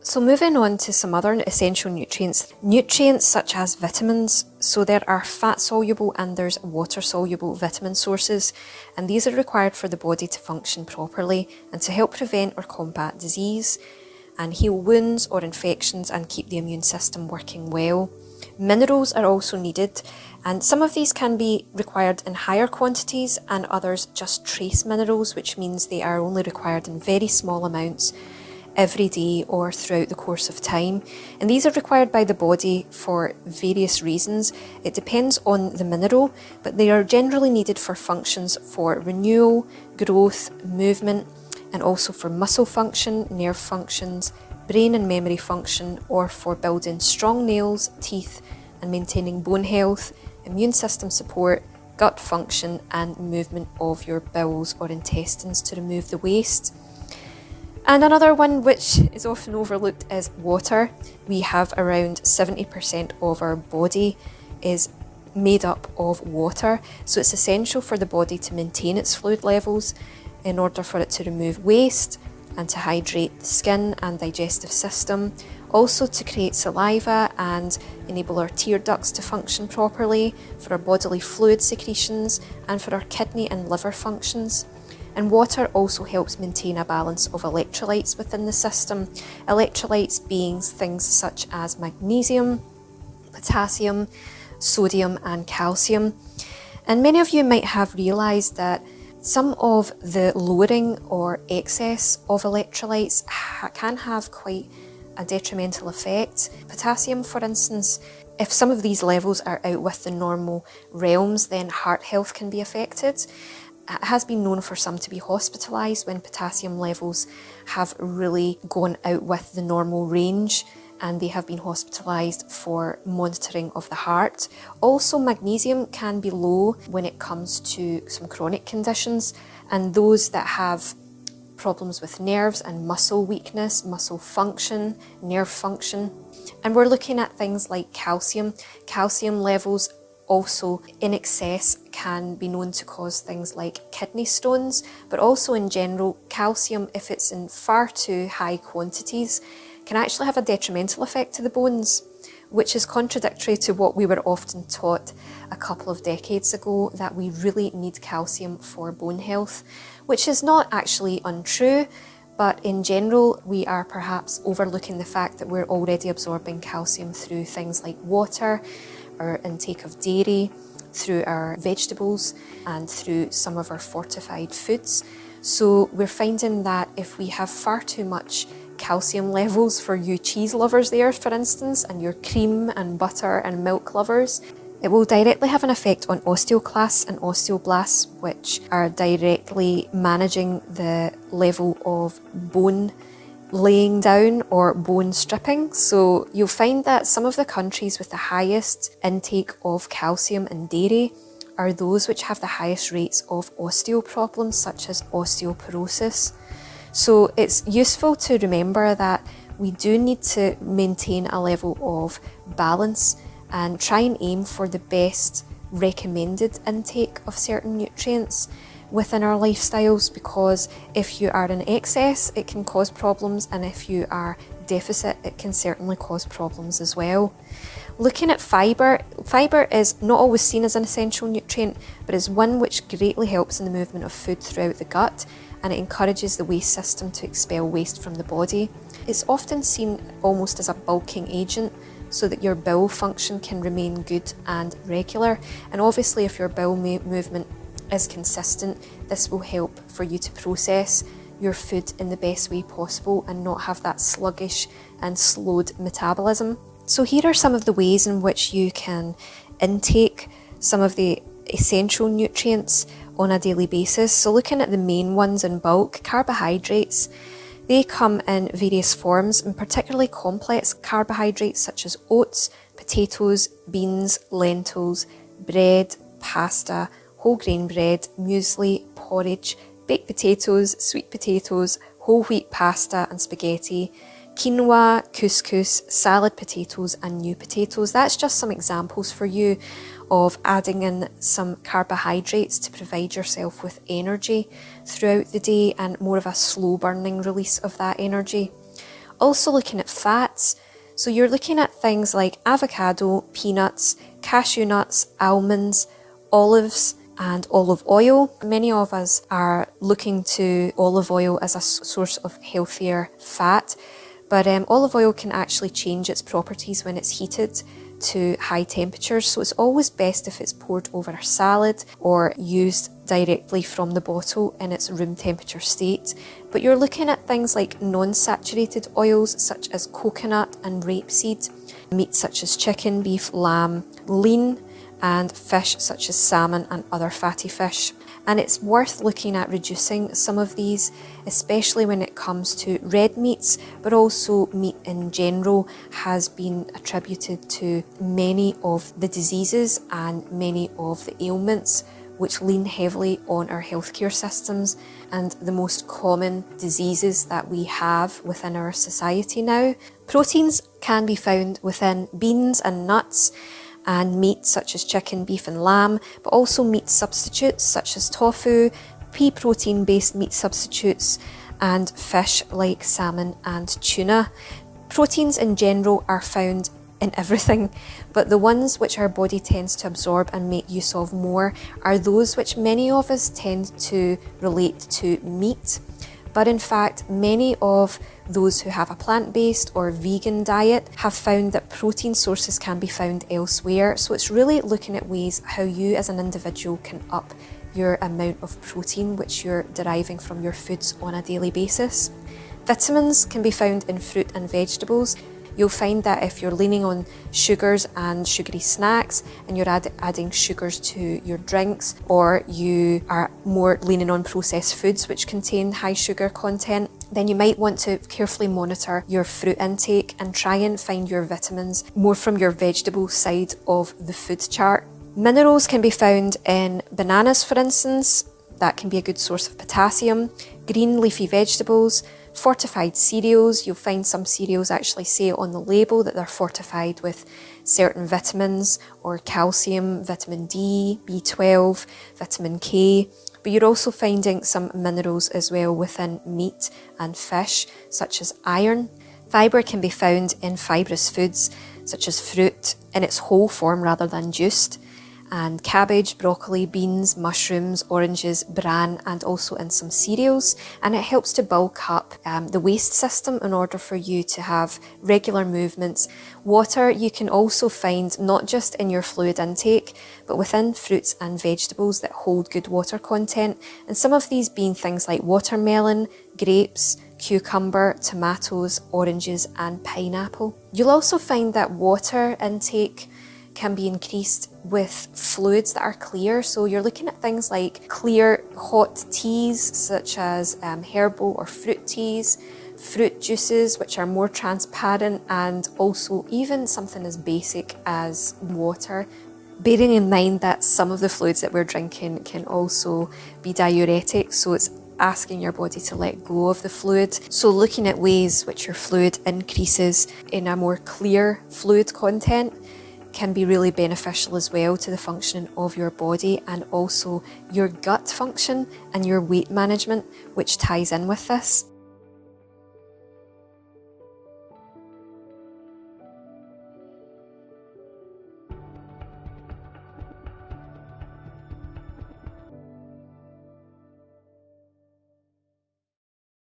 So moving on to some other essential nutrients. Nutrients such as vitamins. So there are fat-soluble and there's water-soluble vitamin sources, and these are required for the body to function properly and to help prevent or combat disease and heal wounds or infections and keep the immune system working well. Minerals are also needed, and some of these can be required in higher quantities and others just trace minerals, which means they are only required in very small amounts every day or throughout the course of time. And these are required by the body for various reasons. It depends on the mineral, but they are generally needed for functions for renewal, growth, movement, and also for muscle function, nerve functions, brain and memory function, or for building strong nails, teeth, and maintaining bone health, immune system support, gut function, and movement of your bowels or intestines to remove the waste. And another one which is often overlooked is water. We have around 70% of our body is made up of water, so it's essential for the body to maintain its fluid levels in order for it to remove waste and to hydrate the skin and digestive system, also to create saliva and enable our tear ducts to function properly, for our bodily fluid secretions, and for our kidney and liver functions. And water also helps maintain a balance of electrolytes within the system. Electrolytes being things such as magnesium, potassium, sodium, and calcium. And many of you might have realised that some of the lowering or excess of electrolytes can have quite a detrimental effect. Potassium, for instance, if some of these levels are out with the normal realms, then heart health can be affected. It has been known for some to be hospitalised when potassium levels have really gone out with the normal range, and they have been hospitalised for monitoring of the heart. Also, magnesium can be low when it comes to some chronic conditions, and those that have problems with nerves and muscle weakness, muscle function, nerve function. And we're looking at things like calcium. Calcium levels also in excess can be known to cause things like kidney stones, but also in general, calcium, if it's in far too high quantities, can actually have a detrimental effect to the bones, which is contradictory to what we were often taught a couple of decades ago, that we really need calcium for bone health, which is not actually untrue, but in general, we are perhaps overlooking the fact that we're already absorbing calcium through things like water, our intake of dairy, through our vegetables, and through some of our fortified foods. So we're finding that if we have far too much calcium levels for you cheese lovers there, for instance, and your cream and butter and milk lovers, it will directly have an effect on osteoclasts and osteoblasts, which are directly managing the level of bone laying down or bone stripping. So you'll find that some of the countries with the highest intake of calcium and dairy are those which have the highest rates of osteo problems, such as osteoporosis. So it's useful to remember that we do need to maintain a level of balance and try and aim for the best recommended intake of certain nutrients within our lifestyles, because if you are in excess, it can cause problems, and if you are deficit, it can certainly cause problems as well. Looking at fibre, fibre is not always seen as an essential nutrient, but is one which greatly helps in the movement of food throughout the gut, and it encourages the waste system to expel waste from the body. It's often seen almost as a bulking agent, so that your bowel function can remain good and regular. And obviously, if your bowel movement is consistent, this will help for you to process your food in the best way possible and not have that sluggish and slowed metabolism. So here are some of the ways in which you can intake some of the essential nutrients on a daily basis. So looking at the main ones in bulk, carbohydrates, they come in various forms, and particularly complex carbohydrates such as oats, potatoes, beans, lentils, bread, pasta, whole grain bread, muesli, porridge, baked potatoes, sweet potatoes, whole wheat pasta and spaghetti, quinoa, couscous, salad potatoes and new potatoes. That's just some examples for you of adding in some carbohydrates to provide yourself with energy throughout the day and more of a slow burning release of that energy. Also looking at fats, so you're looking at things like avocado, peanuts, cashew nuts, almonds, olives, and olive oil. Many of us are looking to olive oil as a source of healthier fat, but olive oil can actually change its properties when it's heated to high temperatures, so it's always best if it's poured over a salad or used directly from the bottle in its room temperature state. But you're looking at things like non-saturated oils such as coconut and rapeseed, meats such as chicken, beef, lamb, lean, and fish such as salmon and other fatty fish. And it's worth looking at reducing some of these, especially when it comes to red meats, but also meat in general has been attributed to many of the diseases and many of the ailments which lean heavily on our healthcare systems and the most common diseases that we have within our society now. Proteins can be found within beans and nuts, and meat such as chicken, beef and lamb, but also meat substitutes such as tofu, pea protein based meat substitutes, and fish like salmon and tuna. Proteins in general are found in everything, but the ones which our body tends to absorb and make use of more are those which many of us tend to relate to meat. But in fact, many of those who have a plant-based or vegan diet have found that protein sources can be found elsewhere. So it's really looking at ways how you as an individual can up your amount of protein which you're deriving from your foods on a daily basis. Vitamins can be found in fruit and vegetables. You'll find that if you're leaning on sugars and sugary snacks and you're adding sugars to your drinks, or you are more leaning on processed foods which contain high sugar content, then you might want to carefully monitor your fruit intake and try and find your vitamins more from your vegetable side of the food chart. Minerals can be found in bananas, for instance. That can be a good source of potassium. Green leafy vegetables, fortified cereals. You'll find some cereals actually say on the label that they're fortified with certain vitamins or calcium, vitamin D, B12, vitamin K. But you're also finding some minerals as well within meat and fish, such as iron. Fibre can be found in fibrous foods, such as fruit in its whole form rather than juiced, and cabbage, broccoli, beans, mushrooms, oranges, bran, and also in some cereals. And it helps to bulk up the waste system in order for you to have regular movements. Water you can also find not just in your fluid intake, but within fruits and vegetables that hold good water content. And some of these being things like watermelon, grapes, cucumber, tomatoes, oranges, and pineapple. You'll also find that water intake can be increased with fluids that are clear. So you're looking at things like clear hot teas such as herbal or fruit teas, fruit juices which are more transparent, and also even something as basic as water. Bearing in mind that some of the fluids that we're drinking can also be diuretics, so it's asking your body to let go of the fluid. So looking at ways which your fluid increases in a more clear fluid content can be really beneficial as well to the functioning of your body and also your gut function and your weight management, which ties in with this.